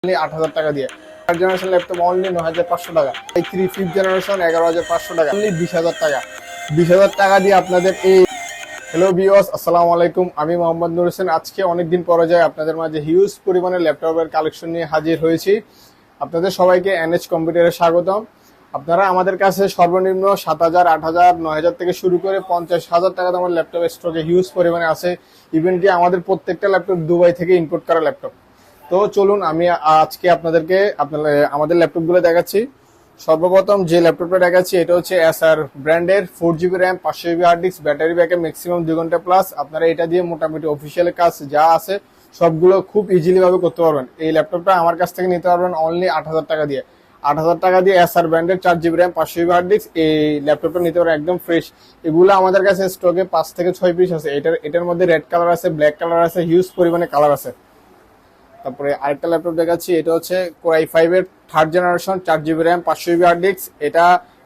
8,000 টাকা দিয়ে। Third generation laptop only 9,500 টাকা। i3 ফিফথ জেনারেশন 11,500 টাকা, অনলি 20,000 টাকা। 20,000 টাকা দিয়ে আপনাদের এই হ্যালো ভিউয়ার্স, আসসালামু আলাইকুম। আমি মোহাম্মদ নুর হোসেন। আজকে অনেকদিন পরে যায় আপনাদের মাঝে হিউজ পরিমাণে ল্যাপটপের কালেকশন নিয়ে হাজির হয়েছি। আপনাদের সবাইকে এনএচ কম্পিউটারে স্বাগতম। আপনারা আমাদের কাছে সর্বনিম্ন 7,000, 8,000, 9,000 থেকে শুরু করে 50,000 টাকা দামের ল্যাপটপ স্টকে হিউজ পরিমাণে আছে। ইভেন কি আমাদের প্রত্যেকটা ল্যাপটপ দুবাই থেকে ইম্পোর্ট করা ল্যাপটপ। তো চলুন আমি আজকে আপনাদেরকে আমাদের ল্যাপটপগুলো দেখাচ্ছি। সর্বপ্রথম যে ল্যাপটপটা দেখাচ্ছি এটা হচ্ছে এসার ব্র্যান্ডের 4GB RAM, 500GB hard disk, battery backup maximum 2 ঘন্টা প্লাস। আপনারা এটা দিয়ে মোটামুটি অফিসিয়াল কাজ যা আছে সবগুলো খুব ইজিলি ভাবে করতে পারবেন। এই ল্যাপটপটা আমার কাছ থেকে নিতে পারবেন অনলি 8,000 টাকা দিয়ে। 8,000 টাকা দিয়ে এসার ব্র্যান্ডের 4GB RAM, 500GB hard disk এই ল্যাপটপটা নিতে পারবেন একদম ফ্রেশ। এগুলো আমাদের কাছে স্টকে 5 থেকে 6 পিস আছে। এটার মধ্যে রেড কালার আছে, ব্ল্যাক কালার আছে, হিউজ পরিমাণে কালার আছে। তারপরে আরেকটা ল্যাপটপ দেখাচ্ছি, এটা হচ্ছে Core i5 এর third generation, 4GB RAM, 500GB hard disk.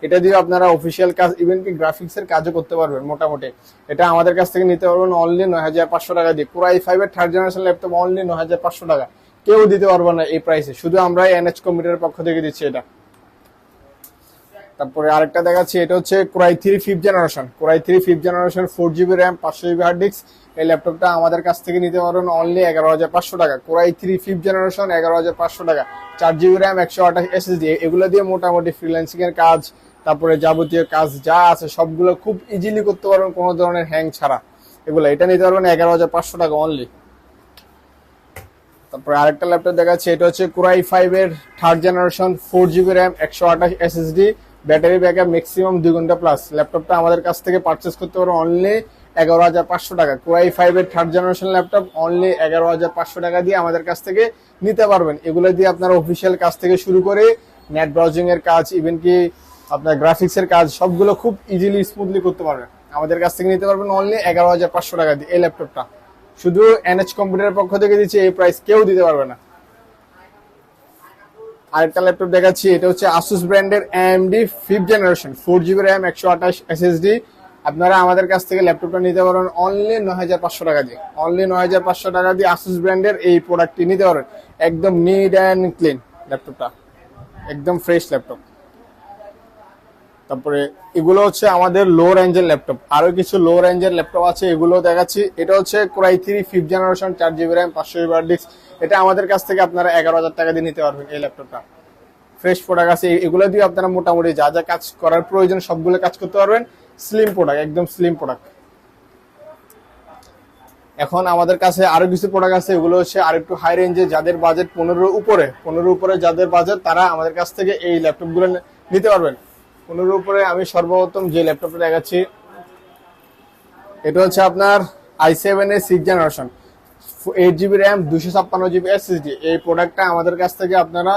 এটা দিয়ে আপনারা অফিসিয়াল কাজ ইভেন কি গ্রাফিক্স এর কাজও করতে পারবেন মোটামুটি। এটা আমাদের কাছ থেকে নিতে পারবেন অনলি 9,500 টাকা দিয়ে। Core i5 এর থার্ড জেনারেশন ল্যাপটপ অনলি 9,500 টাকা। কেউ দিতে পারবে না এই প্রাইসে, শুধু আমরা এনএচ কম্পিউটারের পক্ষ থেকে দিচ্ছি এটা। তারপরে আরেকটা দেখাচ্ছি, এটা হচ্ছে Core i3 fifth generation. Core i3 fifth generation 4GB RAM, 500GB hard disk. এই ল্যাপটপটা আমাদের কাছ থেকে নিতে পারবেন অনলি 11,500 টাকা। Core i3 ফিফথ জেনারেশন 11,500 টাকা, 4GB র্যাম, 128 SSD। এগুলো দিয়ে মোটামুটি ফ্রিল্যান্সিং এর কাজ, তারপরে যাবতীয় কাজ যা আছে সবগুলো খুব ইজিলি করতে পারবেন কোনো ধরনের হ্যাং ছাড়া। এটা নিতে পারবেন 11,500 টাকা অনলি। তারপরে আরেকটা ল্যাপটপ দেখাচ্ছি, এটা হচ্ছে Core i5 এর third generation, 4GB RAM, 128 SSD, battery backup maximum 2 ঘন্টা প্লাস। ল্যাপটপটা আমাদের কাছ থেকে পারচেস করতে পারো অনলি 11,500 টাকা। Core i5 এর থার্ড জেনারেশন ল্যাপটপ অনলি 11,500 টাকা দিয়ে আমাদের কাছ থেকে নিতে পারবেন। এগুলো দিয়ে আপনারা অফিসিয়াল কাজ থেকে শুরু করে নেট ব্রাউজিং এর কাজ, ইভেন কি আপনার গ্রাফিক্স এর কাজ সবগুলো খুব ইজিলি স্মুথলি করতে পারবেন। আমাদের কাছ থেকে নিতে পারবেন অনলি 11,500 টাকা দিয়ে। এই ল্যাপটপটা শুধু এনএচ কম্পিউটারের পক্ষ থেকে দিচ্ছে, এই প্রাইস কেউ দিতে পারবে না। আরেকটা ল্যাপটপ দেখাচ্ছি, এটা হচ্ছে Asus ব্র্যান্ডের AMD fifth generation, 4GB RAM, 128 SSD। আপনারা আমাদের কাছ থেকে ল্যাপটপটা নিতে পারেন অনলি 9,500 টাকা দিয়ে। অনলি 9,500 টাকা দিয়ে Asus ব্র্যান্ডের এই প্রোডাক্টটি নিতে পারেন। একদম নিট অ্যান্ড ক্লিন ল্যাপটপটা, একদম ফ্রেশ ল্যাপটপ। তারপরে এগুলো হচ্ছে আমাদের লো রেঞ্জের ল্যাপটপ। আরো কিছু লো রেঞ্জের ল্যাপটপ আছে, এগুলো দেখাচ্ছি। এটা হচ্ছে Core i3 fifth generation, 4GB RAM, 500GB hard disk. এটা আমাদের কাছ থেকে আপনারা 11,000 টাকা দিয়ে নিতে পারবেন। এই ল্যাপটপটা ফ্রেশ প্রোডাক্ট আছে। এগুলো দিয়ে আপনারা মোটামুটি যা যা কাজ করার প্রয়োজন সবগুলো কাজ করতে পারবেন। স্লিম প্রোডাক্ট, একদম স্লিম প্রোডাক্ট। এখন আমাদের কাছে আরো কিছু প্রোডাক্ট আছে, এগুলো হচ্ছে আর একটু হাই রেঞ্জে, যাদের বাজেট 15 উপরে যাদের বাজেট তারা আমাদের কাছ থেকে এই ল্যাপটপ গুলো নিতে পারবেন। 15 উপরে আমি সর্বপ্রথম যে ল্যাপটপটা দেখাচ্ছি, এটা হচ্ছে আপনার i7 এর 6th generation, 8GB RAM, 256GB SSD। এই প্রোডাক্টটা আমাদের কাছ থেকে আপনারা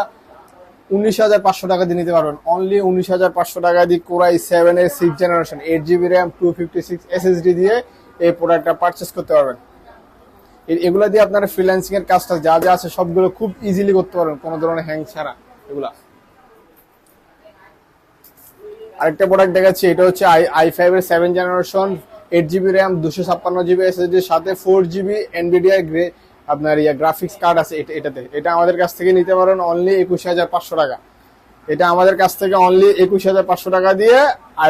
19,500 টাকা দিয়ে নিতে পারবেন। অনলি 19,500 টাকা দিয়ে Core i7 এর 6th generation, 8GB RAM, 256 SSD দিয়ে এই প্রোডাক্টটা পারচেস করতে পারবেন। এগুলা দিয়ে আপনারা ফ্রিল্যান্সিং এর কাজটা যা যা আছে সবগুলো খুব ইজিলি করতে পারবেন কোনো ধরনের হ্যাং ছাড়া। এগুলা আরেকটা প্রোডাক্ট দেখাচ্ছি, এটা হচ্ছে i5 এর 7th generation, 8GB RAM, 256GB SSD এর সাথে 4GB NVIDIA আপনার গ্রাফিক্স কার্ড আছে এটাতে। এটা আমাদের কাছ থেকে নিতে পারেন অনলি 21,500 টাকা। এটা আমাদের কাছ থেকে অনলি 21,500 টাকা দিয়ে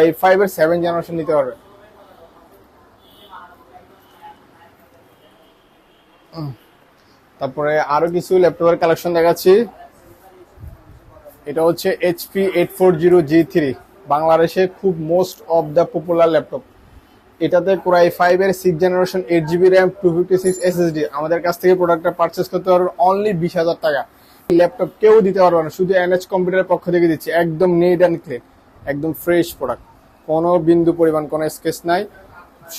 i5 এর 7th জেনারেশন নিতে পারবেন। তারপরে আরো কিছু ল্যাপটপের কালেকশন দেখাচ্ছি, এটা হচ্ছে HP 840G3, বাংলাদেশে খুব most of the popular laptop. এটাতে Core i5 এর 6th generation, 8GB RAM, 256 SSD। আমাদের কাছ থেকে প্রোডাক্টটা পারচেস করতে পারবেন অনলি 20,000 টাকা। এই ল্যাপটপ কেউ দিতে পারবে না, শুধু এনএচ কম্পিউটারের পক্ষ থেকে দিচ্ছি। একদম নিট অ্যান্ড ক্লিন, একদম ফ্রেশ প্রোডাক্ট, কোনো বিন্দু পরিমাণ কোনো স্কেচ নাই।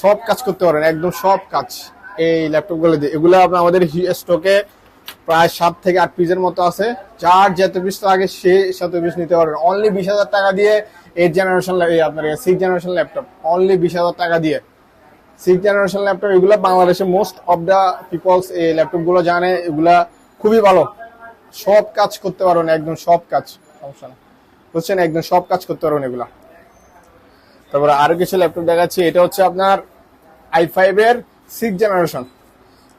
সব কাজ করতে পারেন, একদম সব কাজ এই ল্যাপটপগুলো দিয়ে। এগুলো আমাদের স্টকে প্রায় 7 থেকে 8 পিসের মতো আছে। যার যত পিস লাগে সে শত পিস নিতে পারবেন অনলি 20,000 টাকা দিয়ে। 8th জেনারেশন আপনার 6th জেনারেশন ল্যাপটপ অনলি 20,000 টাকা দিয়ে। 6th জেনারেশন ল্যাপটপ এগুলো বাংলাদেশে মোস্ট অফ দ্য পিপলস এই ল্যাপটপ গুলো জানে। এগুলা খুবই ভালো, সব কাজ করতে পারবেন, একদম সব কাজ, সমস্যা না, বুঝছেন, একদম সব কাজ করতে পারবেন এগুলা। তারপরে আরো কিছু ল্যাপটপ দেখাচ্ছি, এটা হচ্ছে আপনার i5 এর 6th generation,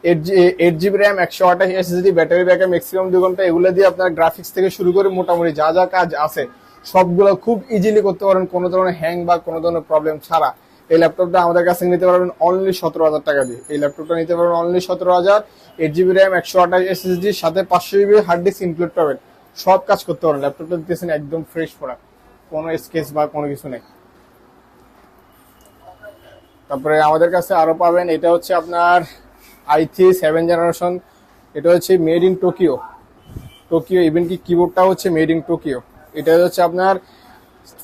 8 GB RAM, 128 SSD, battery backup maximum 2 ঘন্টা। এগুলো দিয়ে আপনার গ্রাফিক্স থেকে শুরু করে মোটামুটি যা যা কাজ আছে সবগুলো খুব ইজিলি করতে পারেন, কোনো ধরনের হ্যাং বা কোনো ধরনের প্রবলেম ছাড়া। এই ল্যাপটপটা আমাদের কাছে নিতে পারবেন অনলি 17,000 টাকা দিয়ে। এই ল্যাপটপটা নিতে পারবেন অনলি 17,000। 8 GB র্যাম, 128 SSD, সাথে 500 GB হার্ড ডিস্ক ইনক্লুড পাবেন। সব কাজ করতে পারেন। ল্যাপটপটা দিতেছেন একদম ফ্রেশ প্রোডাক্ট, কোনো স্কেচ বা কোনো কিছু নেই। তারপরে আমাদের কাছে আরো পাবেন, এটা হচ্ছে আপনার i3 7 জেনারেশন। এটা হচ্ছে মেড ইন টোকিও। ইভেন কি কিবোর্ডটা হচ্ছে মেড ইন টোকিও। এটা হচ্ছে আপনার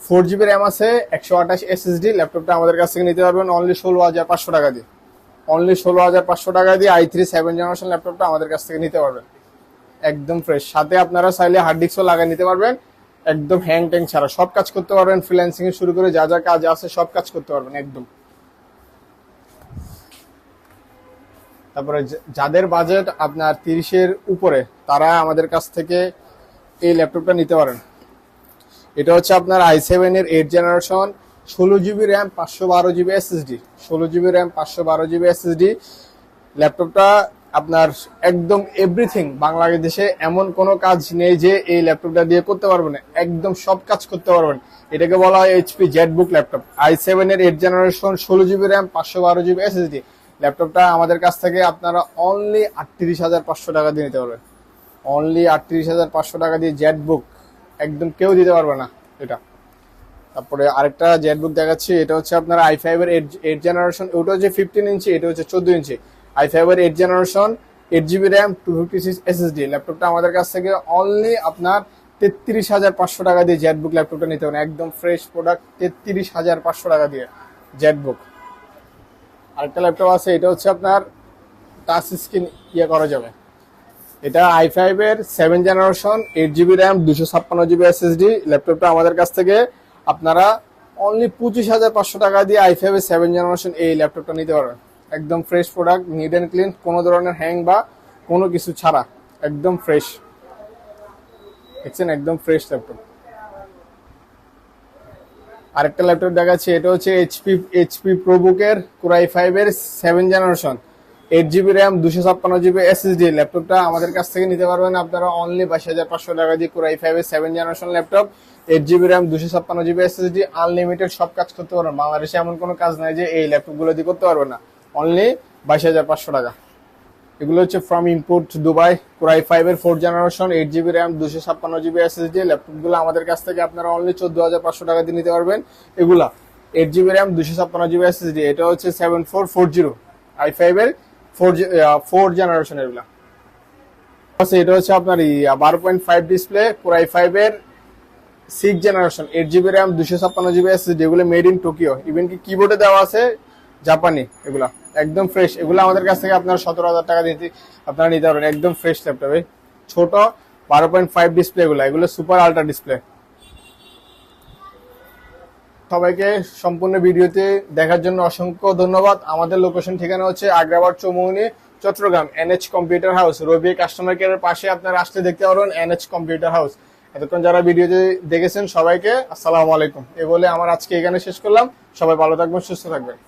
4 GB র্যাম আছে, 128 SSD। ল্যাপটপটা আমাদের কাছ থেকে নিতে পারবেন অনলি 16,500 টাকা দিয়ে। অনলি 16,500 টাকা দিয়ে i3 7 জেনারেশন ল্যাপটপটা আমাদের কাছ থেকে নিতে পারবেন একদম ফ্রেশ। সাথে আপনারা চাইলে হার্ড ডিস্কও লাগিয়ে নিতে পারবেন, একদম হ্যাং ট্যাং ছাড়া সব কাজ করতে পারবেন। ফ্রিল্যান্সিং এ শুরু করে যা যা কাজ আছে সব কাজ করতে পারবেন একদম। তারপরে যাদের বাজেট আপনার 30-এর উপরে, তারা আমাদের কাছ থেকে এই ল্যাপটপটা নিতে পারেন। এটা হচ্ছে আপনার i7 এর 8 generation, 16 GB RAM, 512 GB SSD। 16 GB RAM, 512 GB SSD। ল্যাপটপটা আপনার একদম এভরিথিং, বাংলাদেশে এমন কোনো কাজ নেই যে এই ল্যাপটপটা দিয়ে করতে পারবেন না, একদম সব কাজ করতে পারবেন। এটাকে বলা হয় HP জেটবুক ল্যাপটপ। i7 এর 8 generation, 16 GB RAM, 512 GB SSD। ল্যাপটপটা আমাদের কাছ থেকে আপনারা অনলি 38,500 টাকা দিয়ে নিতে পারবেন। অনলি 38,500 টাকা দিয়ে জেটবুক, একদম কেউ দিতে পারবে না এটা। তারপরে আরেকটা জেটবুক দেখাচ্ছি, এটা হচ্ছে আপনার i5 এর 8 জেনারেশন। ওটা হচ্ছে 15 ইঞ্চি, এটা হচ্ছে 14 ইঞ্চি। i5 এর 8 জেনারেশন, 8 GB র্যাম, 256 SSD। ল্যাপটপটা আমাদের কাছ থেকে অনলি আপনার 33,500 টাকা দিয়ে জেটবুক ল্যাপটপটা নিতে পারেন, একদম ফ্রেশ প্রোডাক্ট। 33,500 টাকা দিয়ে জেটবুক। আরেকটা ল্যাপটপ আছে, এটা হচ্ছে আপনার টাচ স্ক্রিন করা যাবে। এটা i5 এর 7 generation, 8 GB RAM, 256 GB SSD। ল্যাপটপটা আমাদের কাছ থেকে আপনারা অনলি 25,500 টাকা দিয়ে i5 এর 7 জেনারেশন এই ল্যাপটপটা নিতে পারবেন, একদম fresh product, neat and clean, কোনো ধরনের হ্যাং বা কোনো কিছু ছাড়া একদম ফ্রেশ। দেখছেন, একদম ফ্রেশ ল্যাপটপ। আরেকটা ল্যাপটপ দেখাচ্ছি, এটা হচ্ছে এইচপি প্রোবুকের Core i5 এর 7 generation, 8 GB RAM, 256 GB SSD। ল্যাপটপটা আমাদের কাছ থেকে নিতে পারবেন আপনারা অনলি 22,500 টাকা দিয়ে। Core i5 এর 7 generation laptop, 8 GB RAM, 256 GB SSD, unlimited সব কাজ করতে পারবেন। বাংলাদেশে এমন কোনো কাজ নাই যে এই ল্যাপটপগুলো দিয়ে করতে পারবেন না। অনলি 22,500 টাকা। এগুলো হচ্ছে from import Dubai. Core i5 এর 4 generation, 8 GB RAM, 256 GB SSD। ল্যাপটপগুলো আমাদের কাছ থেকে আপনারা অনলি 14,500 টাকা দিয়ে নিতে পারবেন। এগুলা 8 GB র্যাম, 256 GB SSD। এটা হচ্ছে 7440 i5 এর 4 জেনারেশন। এগুলা আচ্ছা, এটা হচ্ছে আপনার 12.5 ডিসপ্লে, Core i5 এর 6 generation, 8 GB RAM, 256 GB SSD। এগুলো মেড ইন টোকিও। ইভেন কি কিবোর্ডে দেওয়া আছে জাপানি। এগুলা একদম ফ্রেশ। এগুলো আমাদের কাছ থেকে আপনারা 17,000 টাকা দিয়ে আপনারা নিতে পারবেন, একদম ফ্রেশ ল্যাপটপ। ছোট 12.5 ডিসপ্লে, এগুলো সুপার আল্ট্রা ডিসপ্লে। সবাইকে সম্পূর্ণ ভিডিওতে দেখার জন্য অসংখ্য ধন্যবাদ। আমাদের লোকেশন ঠিকানা হচ্ছে Agrabad, Chowmuhani, Chattogram, NH computer house. Robi customer কেয়ারের পাশে আপনারা আসলে দেখতে পারবেন NH কম্পিউটার হাউস। এতক্ষণ যারা ভিডিওতে দেখেছেন সবাইকে আসসালামু আলাইকুম। এ বলে আমার আজকে এখানে শেষ করলাম। সবাই ভালো থাকবেন, সুস্থ থাকবেন।